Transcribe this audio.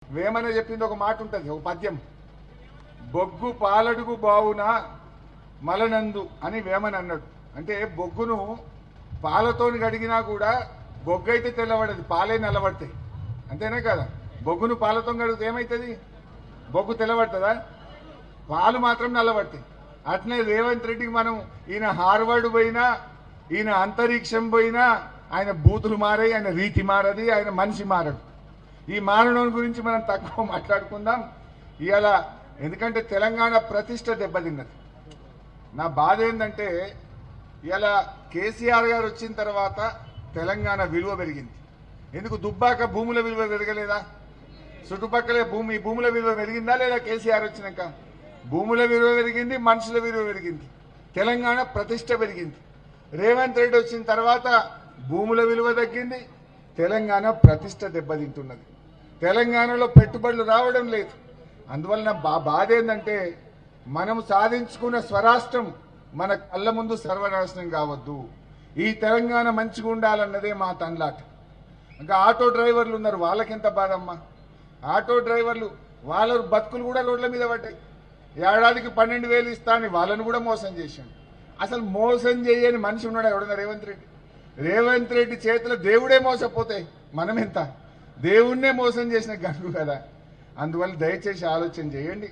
వేమన చెప్పింది ఒక మాట ఉంటుంది, ఒక పద్యం. బొగ్గు పాలడుగు బావున మలనందు అని వేమన అన్నాడు. అంటే బొగ్గును పాలతోని గడిగినా కూడా బొగ్గు అయితే తెల్లబడదు, పాలే నల్లబడతాయి. అంతేనా కదా? బొగ్గును పాలతో గడిగితే ఏమవుతుంది? బొగ్గు తెల్లబడుతుందా? పాలు మాత్రం నల్లబడతాయి. అట్లనే రేవంత్ రెడ్డికి మనం ఈయన హార్వర్డ్ పోయినా, ఈయన అంతరిక్షం పోయినా, ఆయన బూతులు మారాయి, ఆయన రీతి మారది, ఆయన మనిషి మారడు. ఈ మారడం గురించి మనం తక్కువ మాట్లాడుకుందాం ఇవాళ. ఎందుకంటే తెలంగాణ ప్రతిష్ట దెబ్బతిన్నది. నా బాధ ఏంటంటే ఇవాళ కేసీఆర్ గారు వచ్చిన తర్వాత తెలంగాణ విలువ పెరిగింది. ఎందుకు? దుబ్బాక భూముల విలువ పెరగలేదా? చుట్టుపక్కలే భూముల విలువ పెరిగిందా లేదా? కేసీఆర్ వచ్చినాక భూముల విలువ పెరిగింది, మనుషుల విలువ పెరిగింది, తెలంగాణ ప్రతిష్ట పెరిగింది. రేవంత్ రెడ్డి వచ్చిన తర్వాత భూముల విలువ తగ్గింది, తెలంగాణ ప్రతిష్ట దెబ్బతింటున్నది. తెలంగాణలో పెట్టుబడులు రావడం లేదు. అందువలన బాధ ఏంటంటే మనం సాధించుకున్న స్వరాష్ట్రం మన కళ్ళ ముందు సర్వనాశనం కావద్దు. ఈ తెలంగాణ మంచిగా ఉండాలన్నదే మా తండ్లాట. ఇంకా ఆటో డ్రైవర్లు ఉన్నారు, వాళ్ళకెంత బాధ అమ్మా. ఆటో డ్రైవర్లు వాళ్ళ బతుకులు కూడా రోడ్ల మీద పడ్డాయి. ఏడాదికి 12,000 ఇస్తా అని వాళ్ళని కూడా మోసం చేశాడు. అసలు మోసం చేయని మనిషి ఉన్నాడు ఎవడన్నా? రేవంత్ రెడ్డి. రేవంత్ రెడ్డి చేతిలో దేవుడే మోసపోతే మనం ఎంత? దేవుణ్ణే మోసం చేసిన గనుక కదా. అందువల్ల దయచేసి ఆలోచన చేయండి.